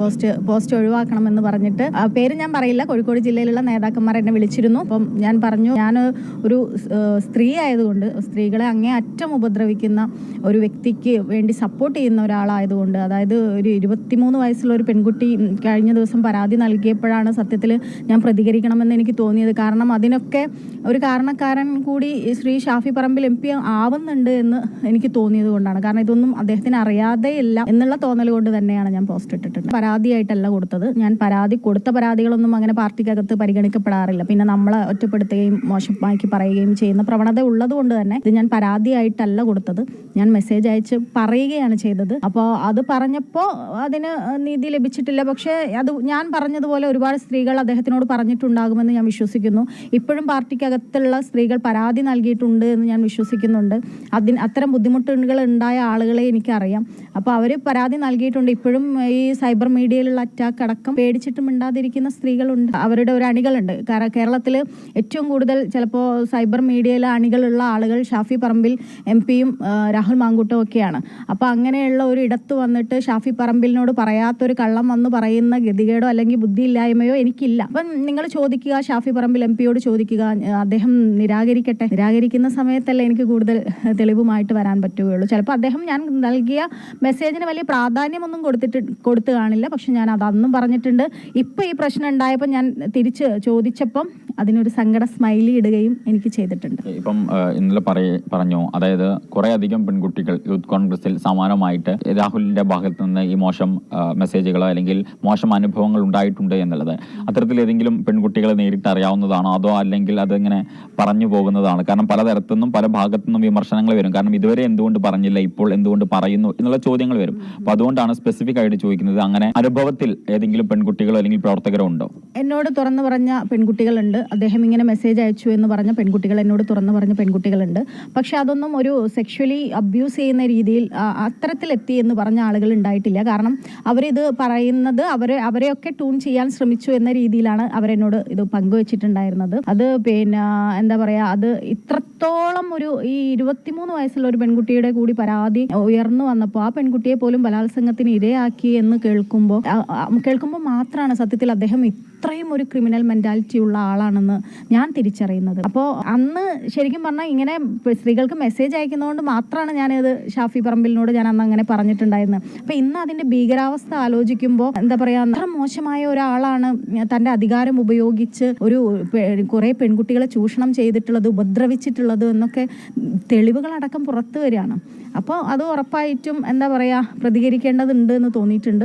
Post ഒഴിവാക്കണമെന്ന് പറഞ്ഞിട്ട്. പേര് ഞാൻ പറയില്ല, കോഴിക്കോട് ജില്ലയിലുള്ള നേതാക്കന്മാർ എന്നെ വിളിച്ചിരുന്നു. അപ്പം ഞാൻ പറഞ്ഞു, ഞാൻ ഒരു സ്ത്രീ ആയതുകൊണ്ട്, സ്ത്രീകളെ അങ്ങേ അറ്റം ഉപദ്രവിക്കുന്ന ഒരു വ്യക്തിക്ക് വേണ്ടി സപ്പോർട്ട് ചെയ്യുന്ന ഒരാളായതുകൊണ്ട്, അതായത് ഒരു 23 വയസ്സുള്ള ഒരു പെൺകുട്ടി കഴിഞ്ഞ ദിവസം പരാതി നൽകിയപ്പോഴാണ് സത്യത്തിൽ ഞാൻ പ്രതികരിക്കണമെന്ന് എനിക്ക് തോന്നിയത്. കാരണം അതിനൊക്കെ ഒരു കാരണക്കാരൻ കൂടി ശ്രീ ഷാഫി പറമ്പിൽ MP ആവുന്നുണ്ട് എന്ന് എനിക്ക് തോന്നിയത് കൊണ്ടാണ്. കാരണം ഇതൊന്നും അദ്ദേഹത്തിന് അറിയാതെയില്ല എന്നുള്ള തോന്നൽ കൊണ്ട് തന്നെയാണ് ഞാൻ പോസ്റ്റ് ഇട്ടിട്ടുണ്ട്. പരാതിയായിട്ടല്ല കൊടുത്തത്. ഞാൻ കൊടുത്ത പരാതികളൊന്നും അങ്ങനെ പാർട്ടിക്കകത്ത് പരിഗണിക്കപ്പെടാറില്ല. പിന്നെ നമ്മളെ ഒറ്റപ്പെടുത്തുകയും മോശമാക്കി പറയുകയും ചെയ്യുന്ന പ്രവണത ഉള്ളത് കൊണ്ട് തന്നെ ഇത് ഞാൻ പരാതിയായിട്ടല്ല കൊടുത്തത്. ഞാൻ മെസ്സേജ് അയച്ച് പറയുകയാണ് ചെയ്തത്. അപ്പോൾ അത് പറഞ്ഞപ്പോൾ അതിന് നീതി ലഭിച്ചിട്ടില്ല. പക്ഷേ അത് ഞാൻ പറഞ്ഞതുപോലെ ഒരുപാട് സ്ത്രീകൾ അദ്ദേഹത്തിനോട് പറഞ്ഞിട്ടുണ്ടാകുമെന്ന് ഞാൻ വിശ്വസിക്കുന്നു. ഇപ്പോഴും പാർട്ടിക്കകത്തുള്ള സ്ത്രീകൾ പരാതി നൽകിയിട്ടുണ്ട് എന്ന് ഞാൻ വിശ്വസിക്കുന്നുണ്ട്. അത്തരം ബുദ്ധിമുട്ടുകൾ ഉണ്ടായ ആളുകളെ എനിക്കറിയാം. അപ്പോൾ അവർ പരാതി നൽകിയിട്ടുണ്ട്. ഇപ്പോഴും ഈ സൈബർ മീഡിയയിലുള്ള അറ്റാക്ക് അടക്കം പേടിച്ചിട്ട് മിണ്ടാതിരിക്കുന്ന സ്ത്രീകളുണ്ട്. അവരുടെ ഒരു അണികളുണ്ട്. കേരളത്തിൽ ഏറ്റവും കൂടുതൽ ചിലപ്പോൾ സൈബർ മീഡിയയിലെ അണികളുള്ള ആളുകൾ ഷാഫി പറമ്പിൽ MP-യും രാഹുൽ മാങ്കൂട്ടവും ഒക്കെയാണ്. അപ്പോൾ അങ്ങനെയുള്ള ഒരു ഇടത്ത് വന്നിട്ട് ഷാഫി പറമ്പിലിനോട് പറയാത്തൊരു കള്ളം വന്ന് പറയുന്ന ഗതികേടോ അല്ലെങ്കിൽ ബുദ്ധിയില്ലായ്മയോ എനിക്കില്ല. അപ്പം നിങ്ങൾ ചോദിക്കുക, ഷാഫി പറമ്പിൽ MP-യോട് ചോദിക്കുക, അദ്ദേഹം നിരാകരിക്കട്ടെ. നിരാകരിക്കുന്ന സമയത്തല്ലേ എനിക്ക് കൂടുതൽ തെളിവുമായിട്ട് വരാൻ പറ്റുകയുള്ളൂ. ചിലപ്പോൾ അദ്ദേഹം ഞാൻ നൽകിയ മെസ്സേജിന് വലിയ പ്രാധാന്യമൊന്നും കൊടുത്തു കാണില്ല. പക്ഷെ ഞാൻ അതന്നും പറഞ്ഞിട്ടുണ്ട്. ഇപ്പം ഈ പ്രശ്നം ഉണ്ടായപ്പോൾ ഞാൻ തിരിച്ച് ചോദിച്ചപ്പം അതിനൊരു സങ്കട സ്മൈലി ഇടുകയും എനിക്ക് ചെയ്തിട്ടുണ്ട്. ഇപ്പം ഇന്നലെ പറഞ്ഞു, അതായത് കുറെ അധികം പെൺകുട്ടികൾ യൂത്ത് കോൺഗ്രസിൽ സമാനമായിട്ട് രാഹുലിന്റെ ഭാഗത്ത് നിന്ന് ഈ മോശം മെസ്സേജുകളോ അല്ലെങ്കിൽ മോശം അനുഭവങ്ങൾ ഉണ്ടായിട്ടുണ്ട് എന്നുള്ളത്. അത്തരത്തിൽ ഏതെങ്കിലും പെൺകുട്ടികളെ നേരിട്ട് അറിയാവുന്നതാണോ, അതോ അല്ലെങ്കിൽ അതെങ്ങനെ പറഞ്ഞു പോകുന്നതാണ്? കാരണം പലതരത്തുനിന്നും പല ഭാഗത്തുനിന്നും വിമർശനങ്ങൾ വരും. കാരണം ഇതുവരെ എന്തുകൊണ്ട് പറഞ്ഞില്ല, ഇപ്പോൾ എന്തുകൊണ്ട് പറയുന്നു എന്നുള്ള ചോദ്യങ്ങൾ വരും. അപ്പൊ അതുകൊണ്ടാണ് സ്പെസിഫിക് ആയിട്ട് ചോദിക്കുന്നത്. അങ്ങനെ അനുഭവത്തിൽ ഏതെങ്കിലും പെൺകുട്ടികളോ അല്ലെങ്കിൽ പ്രവർത്തകരോ ഉണ്ടോ? എന്നോട് തുറന്നു പറഞ്ഞ പെൺകുട്ടികളുണ്ട്. അദ്ദേഹം ഇങ്ങനെ മെസ്സേജ് അയച്ചു എന്ന് പറഞ്ഞ പെൺകുട്ടികൾ എന്നോട് തുറന്നു പറഞ്ഞ പെൺകുട്ടികളുണ്ട്. പക്ഷെ അതൊന്നും ഒരു സെക്ഷലി അബ്യൂസ് ചെയ്യുന്ന രീതിയിൽ അത്തരത്തിലെത്തി എന്ന് പറഞ്ഞ ആളുകൾ ഉണ്ടായിട്ടില്ല. കാരണം അവരിത് പറയുന്നത് അവരെയൊക്കെ ട്യൂൺ ചെയ്യാൻ ശ്രമിച്ചു എന്ന രീതിയിലാണ് അവരെന്നോട് ഇത് പങ്കുവച്ചിട്ടുണ്ടായിരുന്നത്. അത് പിന്നെ എന്താ പറയാ, അത് ഇത്രത്തോളം ഈ 23 വയസ്സുള്ള ഒരു പെൺകുട്ടിയുടെ കൂടി പരാതി ഉയർന്നു വന്നപ്പോൾ ആ പെൺകുട്ടിയെ പോലും ബലാത്സംഗത്തിന് ഇരയാക്കി എന്ന് കേൾക്കുമ്പോൾ മാത്രമാണ് സത്യത്തിൽ അദ്ദേഹം ഇത്രയും ഒരു ക്രിമിനൽ മെന്റാലിറ്റി ഉള്ള ആളാണെന്ന് ഞാൻ തിരിച്ചറിയുന്നത്. അപ്പോൾ അന്ന് ശരിക്കും പറഞ്ഞാൽ ഇങ്ങനെ സ്ത്രീകൾക്ക് മെസ്സേജ് അയക്കുന്നതുകൊണ്ട് മാത്രമാണ് ഞാനത് ഷാഫി പറമ്പിലിനോട് ഞാൻ അന്ന് അങ്ങനെ പറഞ്ഞിട്ടുണ്ടായിരുന്നത്. അപ്പോൾ ഇന്ന് അതിന്റെ ഭീകരാവസ്ഥ ആലോചിക്കുമ്പോൾ എന്താ പറയാ, അത്ര മോശമായ ഒരാളാണ് തന്റെ അധികാരം ഉപയോഗിച്ച് കുറെ പെൺകുട്ടികളെ ചൂഷണം ചെയ്തിട്ടുള്ളത്, ഉപദ്രവിച്ചിട്ടുള്ളത് എന്നൊക്കെ തെളിവുകളടക്കം പുറത്തു വരികയാണ്. അപ്പോൾ അത് ഉറപ്പായിട്ടും എന്താ പറയാ, പ്രതികരിക്കേണ്ടതുണ്ട് എന്ന് തോന്നിയിട്ടുണ്ട്.